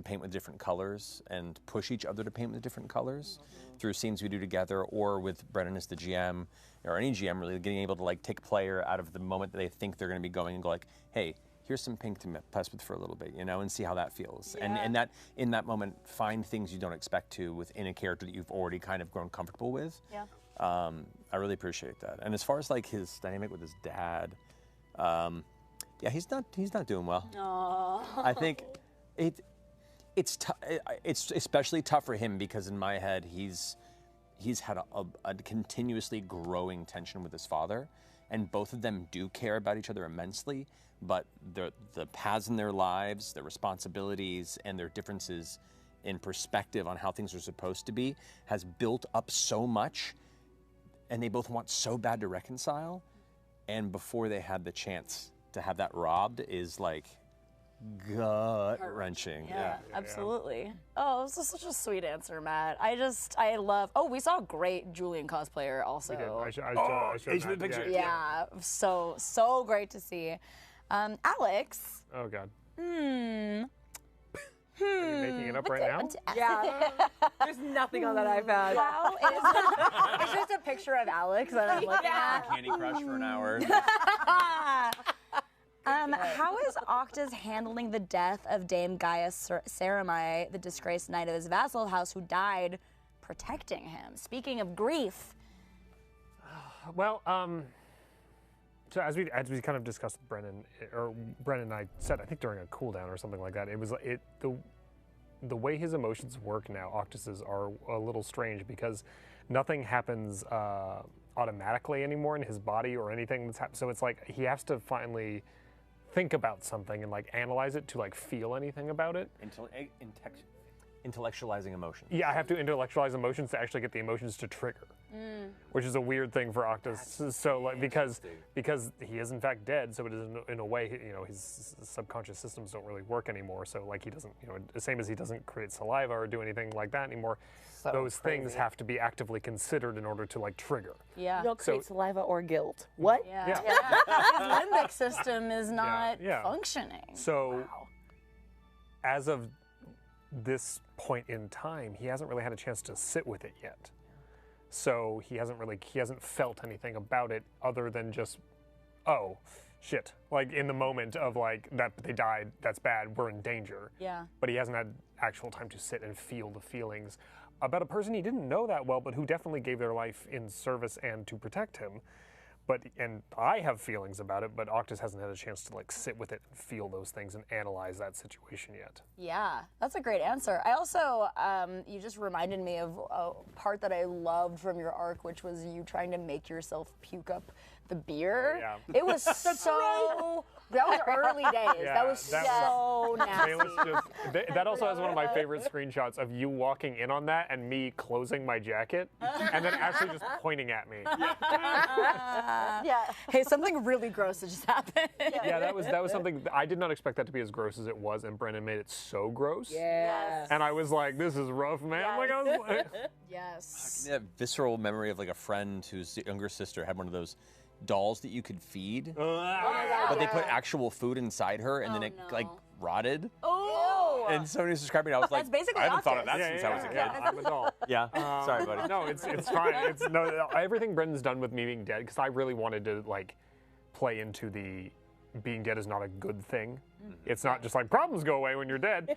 paint with different colors and push each other to paint with different colors through scenes we do together, or with Brennan as the GM, or any GM really getting able to like take a player out of the moment that they think they're going to be going and go like, hey, here's some pink to mess with for a little bit, you know, and see how that feels. And that in that moment, find things you don't expect to within a character that you've already kind of grown comfortable with. Yeah. I really appreciate that. And as far as like his dynamic with his dad, yeah, he's not doing well. Aww. I think it's especially tough for him because in my head he's had a continuously growing tension with his father, and both of them do care about each other immensely, but the paths in their lives, their responsibilities, and their differences in perspective on how things are supposed to be has built up so much, and they both want so bad to reconcile, and before they had the chance to have that robbed is like gut-wrenching. Yeah, absolutely. Oh, this is such a sweet answer, Matt. I love. Oh, we saw a great Julien cosplayer also. We did. I showed Matt, that, picture. Yeah, so great to see. Alex. Oh God. Hmm. Are you making it up right now? Yeah. There's nothing on that iPad. How is it's just a picture of Alex that I'm looking at. Candy Crush for an hour. How is Octus handling the death of Dame Gaia Saramai, the disgraced knight of his vassal house who died protecting him? Speaking of grief. Well, so as we kind of discussed with Brennan, or Brennan and I said, I think during a cooldown or something like that, it was the way his emotions work now, Octus's, are a little strange because nothing happens automatically anymore in his body or anything that's happened. So it's like he has to finally think about something and like analyze it to like feel anything about it. Intellectualizing emotions. Yeah, I have to intellectualize emotions to actually get the emotions to trigger, which is a weird thing for Octus. So like because he is in fact dead, so it is in a way, you know, his subconscious systems don't really work anymore. So like he doesn't, you know, the same as he doesn't create saliva or do anything like that anymore. So those crazy. things have to be actively considered in order to like trigger. Yeah. You don't create saliva or guilt. What? Yeah. Yeah. His limbic system is not Yeah. functioning. So as of this point in time, he hasn't really had a chance to sit with it yet. So he hasn't felt anything about it other than just, oh, shit. Like in the moment of like that they died, that's bad, we're in danger. Yeah. But he hasn't had actual time to sit and feel the feelings about a person he didn't know that well, but who definitely gave their life in service and to protect him. And I have feelings about it, but Octus hasn't had a chance to like sit with it and feel those things and analyze that situation yet. Yeah, that's a great answer. I also, you just reminded me of a part that I loved from your arc, which was you trying to make yourself puke up the beer. Oh, yeah. It was so, that was early days. Yeah, that was so nasty. That also has one of my favorite screenshots of you walking in on that and me closing my jacket and then actually just pointing at me. Yeah. Hey, something really gross just happened. Yeah, that was something I did not expect that to be as gross as it was, and Brennan made it so gross. Yeah. And I was like, this is rough, man. Like I was like, Yes. That visceral memory of like a friend whose younger sister had one of those dolls that you could feed, but they put actual food inside her, and then it like rotted. Oh. And somebody was describing it. I was like, That's basically I haven't thought of Octus. that since I was a kid. yeah, I'm a doll. Yeah. Sorry, buddy. No, it's fine. It's no everything Brennan's done with me being dead, because I really wanted to like play into the being dead is not a good thing. It's not just like problems go away when you're dead.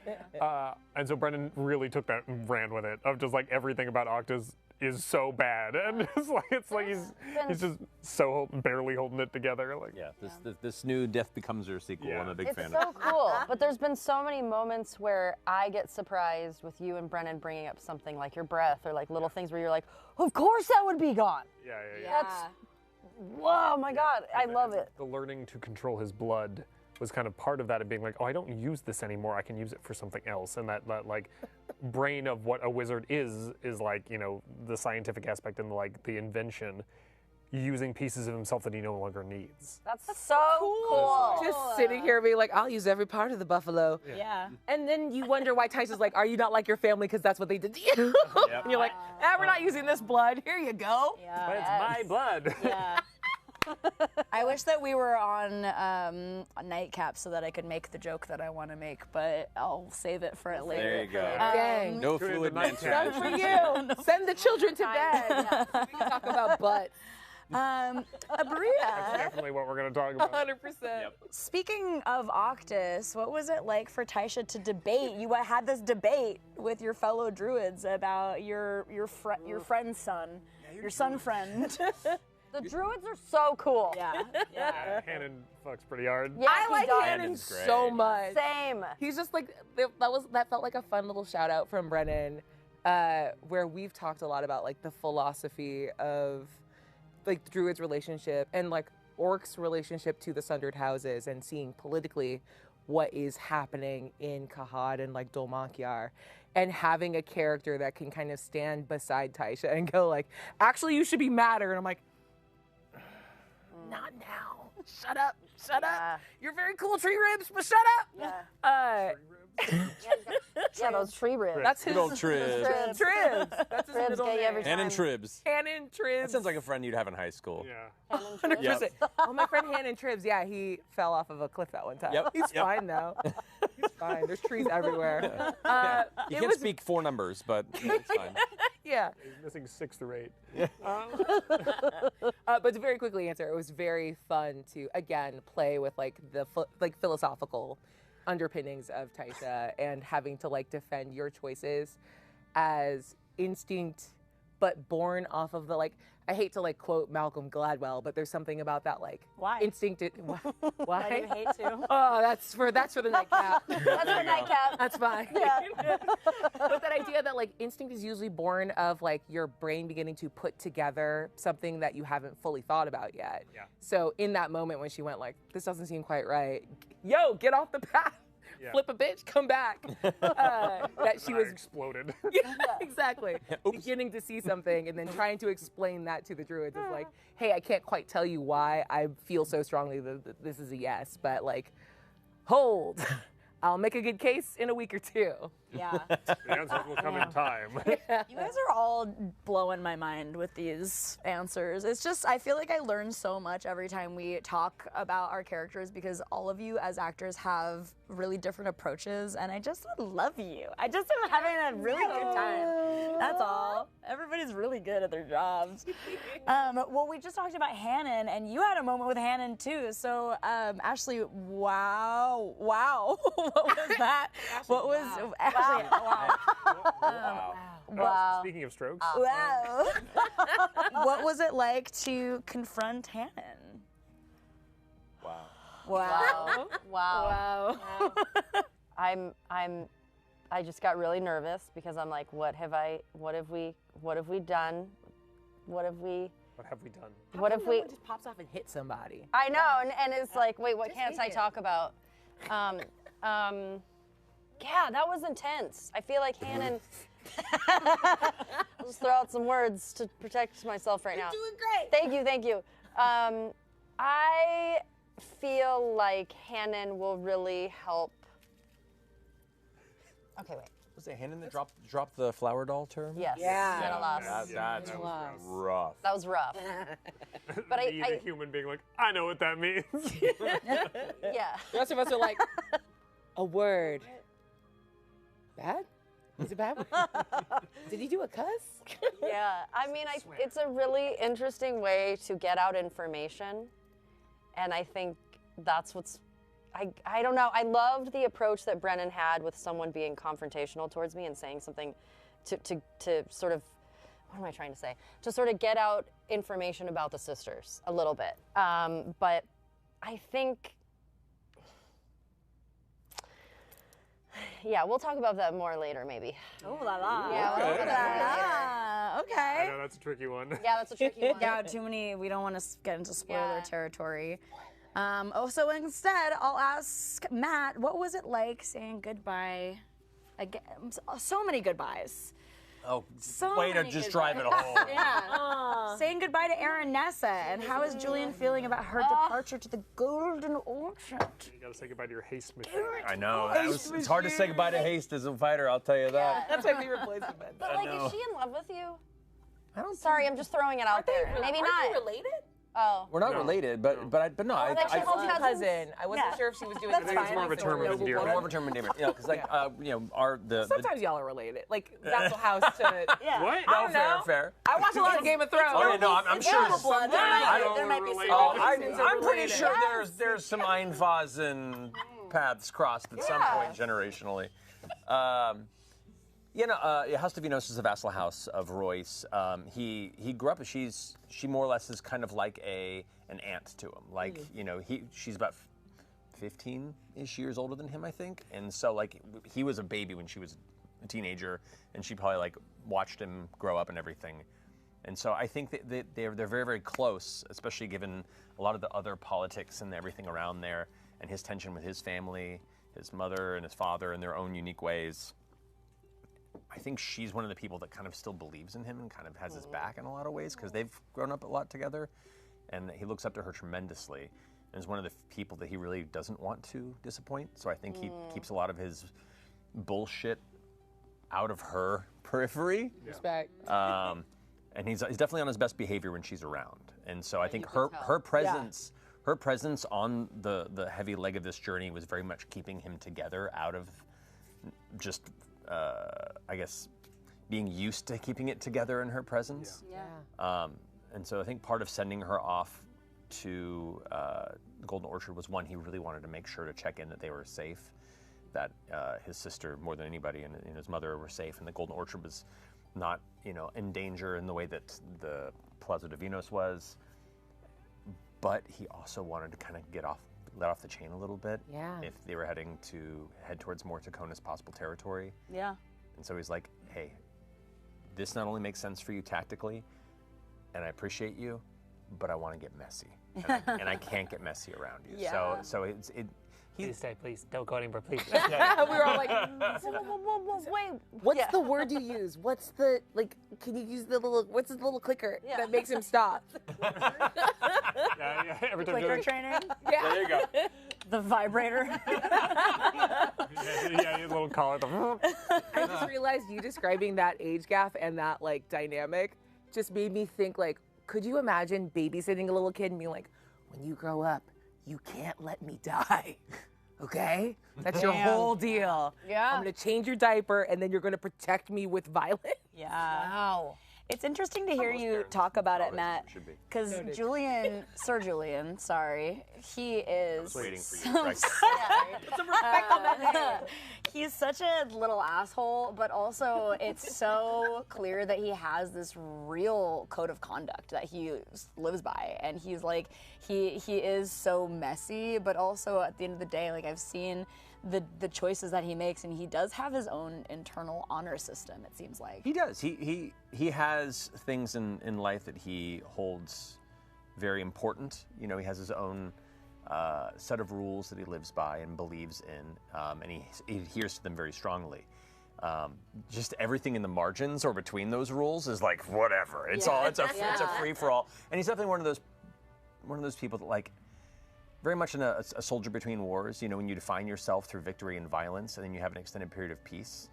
And so Brennan really took that and ran with it, of just like everything about Octus is so bad, and it's like he's just so barely holding it together. Like Yeah. This new Death Becomes Her sequel. Yeah. I'm a big It's fan so of. cool, but there's been so many moments where I get surprised with you and Brennan bringing up something like your breath or like little things where you're like, of course that would be gone. yeah. That's, whoa, my God, I love it. The learning to control his blood was kind of part of that, of being like, oh, I don't use this anymore. I can use it for something else, and that like brain of what a wizard is like, you know, the scientific aspect and like the invention, using pieces of himself that he no longer needs. That's so cool. Just sitting here being like, I'll use every part of the buffalo. Yeah. And then you wonder why Thaisha's like, are you not like your family because that's what they did to you? And you're like, we're not using this blood. Here you go. Yeah. But it's my blood. Yeah. I wish that we were on a nightcap so that I could make the joke that I want to make, but I'll save it for it later. There you go. Dang. No fluid Done nightcap. for you. Send the children to bed. We can talk about butts. Aabria. That's definitely what we're going to talk about. 100%. Speaking of Octus, what was it like for Thaisha to debate? You had this debate with your fellow druids about your friend's son, your son friend. The druids are so cool. Yeah. Yeah, Hannon fucks pretty hard. Yeah, I like Hannon Hannon's great. so much. Same. He's just like, that felt like a fun little shout out from Brennan, where we've talked a lot about like the philosophy of like the druids' relationship and like orcs' relationship to the Sundered Houses and seeing politically what is happening in Kahad and like Dolmakyar, and having a character that can kind of stand beside Thaisha and go like, actually you should be madder. And I'm like, not now. Shut up. Shut up. You're very cool, tree ribs, but shut up. Yeah. Yeah, those tree ribs. That's his Good old Tribs. Tribs. That's his Tribs middle get you every name. time. Hannon Tribs. Hannon Tribs. That sounds like a friend you'd have in high school. Yeah. 100%. Yep. Oh, my friend Hannon Tribs, yeah, he fell off of a cliff that one time. Yep. He's Yep. fine, though. He's fine. There's trees everywhere. You it can't was- speak 4 numbers, but it's fine. Yeah. He's missing 6 through 8. But to very quickly answer, it was very fun to, again, play with, like, the philosophical underpinnings of Thaisha and having to, like, defend your choices as instinct, but born off of the, like, I hate to, like, quote Malcolm Gladwell, but there's something about that, like, Why? instinct. Why? Why do you hate to? Oh, that's for the nightcap. That's the nightcap. That's fine. Yeah. But that idea that like instinct is usually born of like your brain beginning to put together something that you haven't fully thought about yet. Yeah. So in that moment when she went like, this doesn't seem quite right. Yo, get off the path. Yeah. Flip a bitch, come back. That she I was exploded. yeah, exactly. Beginning to see something and then trying to explain that to the druids is like, hey, I can't quite tell you why I feel so strongly that this is a yes, but like, hold. I'll make a good case in a week or 2. Yeah. The answers will come in time. You guys are all blowing my mind with these answers. It's just, I feel like I learn so much every time we talk about our characters because all of you as actors have really different approaches and I just love you. I just am having a really good time. That's all. Everybody's really good at their jobs. Well, we just talked about Hannon and you had a moment with Hannon too. So, Ashley, wow. What was that? What was, Ashley, wow. Wow. Wow. Speaking of strokes. Wow. What was it like to confront Hannon? Wow. Wow. Wow. I just got really nervous because I'm like, what have we done? What have we just pops off and hits somebody? I know, and it's like, wait, what Just can't hit I it. talk about? Yeah, that was intense. I feel like Hannon. I'll just throw out some words to protect myself right now. Doing great. Thank you. I feel like Hannon will really help. Okay, wait. Was it Hannon that dropped the flower doll term? Yes. Yeah. Menelaus. That's rough. That was rough. But Me, the human being like, I know what that means. yeah. The rest of us are like, a word. Bad? Is it bad? Did he do a cuss? Yeah. I mean, it's a really interesting way to get out information. And I think that's what's, I don't know. I loved the approach that Brennan had with someone being confrontational towards me and saying something to sort of, what am I trying to say? To sort of get out information about the sisters a little bit. But I think, yeah, we'll talk about that more later, maybe. Oh la la. Yeah, we'll talk about that more later. I Okay. know, that's a tricky one. Yeah, that's a tricky one. Yeah, too many. We don't want to get into spoiler Yeah. territory. So instead, I'll ask Matt, what was it like saying goodbye again, so many goodbyes. Oh, So way to many just goodbyes. drive it home. Yeah. Saying goodbye to Aaron Nessa, and how is Julien feeling about her departure to the Golden Orchard? You gotta say goodbye to your haste machine. I know. It's hard to say goodbye to haste as a fighter, I'll tell you that. That's my favorite place to bed. But like, is she in love with you? I don't Sorry, I'm just throwing it out there. Maybe Aren't not. they related? Oh. We're not related, but no. I like she's Called cousins? cousin. I wasn't Yeah. sure if she was doing. That's the fine. It's more of a term of noble endearment. blood. more of a term of endearment. You know, because like the Sometimes y'all are related. Like Vassal House to. Yeah. What? I don't know. fair. I watch a lot of Game of Thrones. Oh yeah, no, I'm sure. Noble blood. There might be some Oh, reasons. I'm pretty sure there's some Einfaz and paths crossed at some point generationally. House Davinos is a vassal house of Royce. He grew up. She more or less is kind of like an aunt to him. Like she's about 15-ish years older than him, I think. And so like he was a baby when she was a teenager, and she probably like watched him grow up and everything. And so I think that they're very, very close, especially given a lot of the other politics and everything around there, and his tension with his family, his mother and his father in their own unique ways. I think she's one of the people that kind of still believes in him and kind of has his back in a lot of ways because they've grown up a lot together, and he looks up to her tremendously, and is one of the people that he really doesn't want to disappoint. So I think he keeps a lot of his bullshit out of her periphery. Respect. And he's definitely on his best behavior when she's around. And so I think her presence on the heavy leg of this journey was very much keeping him together out of just I guess being used to keeping it together in her presence. Yeah. And so I think part of sending her off to the Golden Orchard was one, he really wanted to make sure to check in that they were safe, that his sister more than anybody and his mother were safe, and the Golden Orchard was not in danger in the way that the Palazzo Davinos was. But he also wanted to kind of let off the chain a little bit. Yeah. If they were head towards more Tacona's possible territory. Yeah. And so he's like, hey, this not only makes sense for you tactically, and I appreciate you, but I want to get messy. And I can't get messy around you. Yeah. So Please stay, please. Don't go anymore, please. We were all like, Wait. what's the word you use? What's the, like, can you use what's the little clicker that makes him stop? Yeah, every time Clicker you're trainer. Yeah. there you go. The vibrator. yeah, your little collar. I just realized you describing that age gap and that, like, dynamic just made me think, like, could you imagine babysitting a little kid and being like, when you grow up, you can't let me die, okay? That's your whole deal. Yeah. I'm gonna change your diaper, and then you're gonna protect me with violence. Yeah. Wow. It's interesting to hear you talk about it, Matt, should be. because Sir Julien, sorry, he is. Waiting for you. so Right. He's such a little asshole, but also it's so clear that he has this real code of conduct that he lives by, and he's like, he is so messy, but also at the end of the day, like I've seen the choices that he makes, and he does have his own internal honor system, it seems like. He does. He has things in life that he holds very important. He has his own set of rules that he lives by and believes in, and he adheres to them very strongly. Just everything in the margins or between those rules is like whatever. It's a free for all. And he's definitely one of those people that like very much in a soldier between wars. When you define yourself through victory and violence, and then you have an extended period of peace.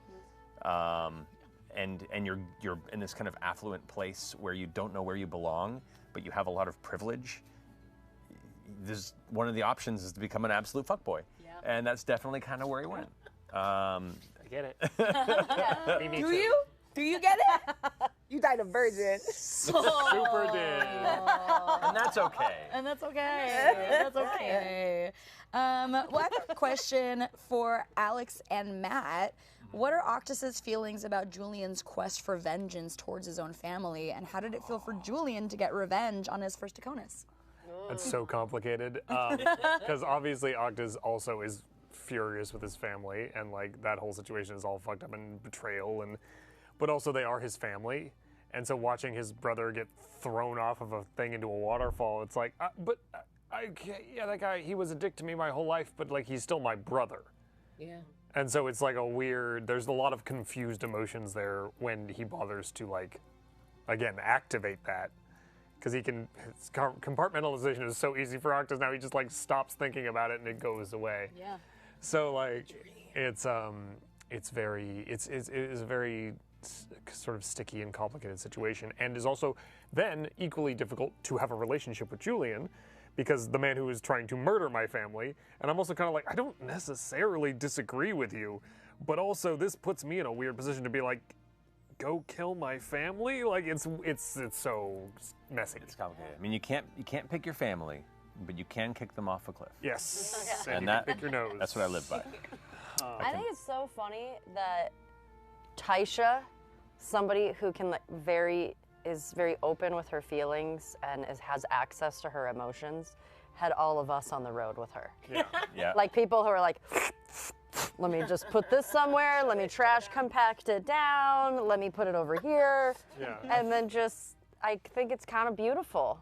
And you're in this kind of affluent place where you don't know where you belong, but you have a lot of privilege. There's one of the options is to become an absolute fuckboy, and that's definitely kind of where he went. I get it. Me Do too. you? Do you get it? You died a virgin. Super did. And that's okay. And that's okay. That's okay. Well, I have a question for Alex and Matt. What are Octus's feelings about Julien's quest for vengeance towards his own family, and how did it feel for Julien to get revenge on his first Taconis? It's so complicated because obviously Octus also is furious with his family, and like that whole situation is all fucked up and betrayal, but also they are his family, and so watching his brother get thrown off of a thing into a waterfall, it's like, I can't, that guy, he was a dick to me my whole life, but like he's still my brother. Yeah. And so it's like a weird, there's a lot of confused emotions there when he bothers to like, again, activate that. Because he can, his compartmentalization is so easy for Octus now, he just like stops thinking about it and it goes away. Yeah. So like, it's a very sort of sticky and complicated situation, and is also then equally difficult to have a relationship with Julien, because the man who is trying to murder my family, and I'm also kind of like, I don't necessarily disagree with you, but also this puts me in a weird position to be like, go kill my family? Like it's so messy. It's complicated. I mean, you can't pick your family, but you can kick them off a cliff. Yes. And you that can pick your nose. That's what I live by. I think it's so funny that Thaisha, somebody who can is very open with her feelings and has access to her emotions, had all of us on the road with her. Yeah. Yeah. Like people who are like, let me just put this somewhere, let me trash compact it down, let me put it over here. Yeah. And then just, I think it's kind of beautiful.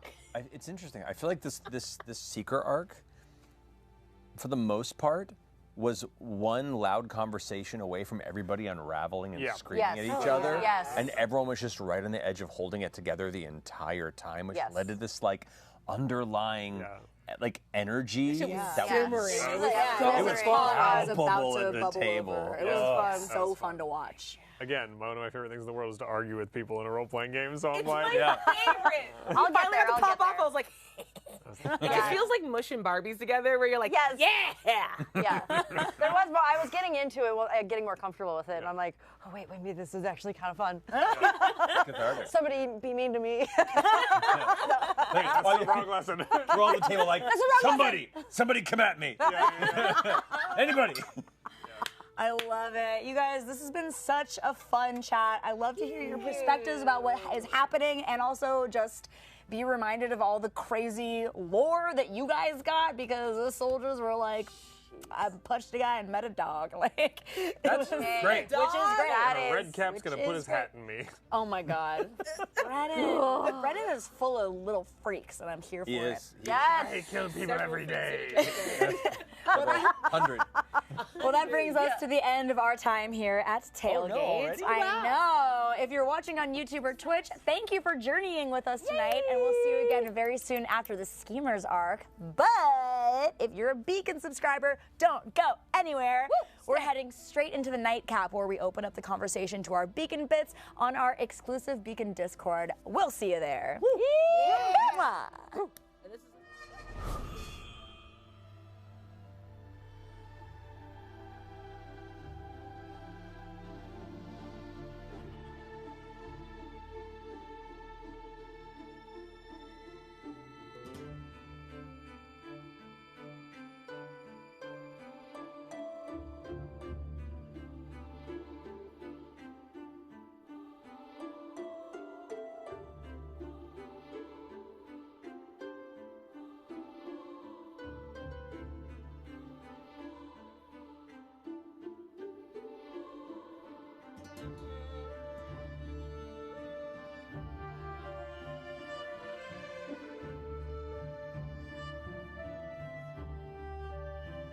It's interesting. I feel like this Seeker arc, for the most part, was one loud conversation away from everybody unraveling and screaming at each other. Yes. And everyone was just right on the edge of holding it together the entire time, which led to this like underlying like energy that was It was palpable at the table. It was fun. So fun to watch. Again, one of my favorite things in the world is to argue with people in a role-playing game, so I'm It's like, my favorite. I'll get there, I'll I'll pop get off. I was like, it just feels like mushing Barbies together, where you're like, Yes. yeah. Yeah. I was getting into it, getting more comfortable with it, and I'm like, oh wait, maybe this is actually kind of fun. Somebody be mean to me. that's the wrong lesson. We're on the table like, somebody come at me. Anybody. I love it. You guys, this has been such a fun chat. I love to hear your perspectives about what is happening, and also just be reminded of all the crazy lore that you guys got, because the soldiers were like, I punched a guy and met a dog. Like, That's great. Which is great. Red Cap's gonna put his hat in me. Oh my God. Brennan is full of little freaks, and I'm here for He it. is. Yes. I kill people every day. 100. Well, that brings us to the end of our time here at Tailgate. already? I know. If you're watching on YouTube or Twitch, thank you for journeying with us tonight, and we'll see you again very soon after the Schemers arc. But if you're a Beacon subscriber, don't go anywhere. We're heading straight into the nightcap, where we open up the conversation to our Beacon bits on our exclusive Beacon Discord. We'll see you there. Mwah.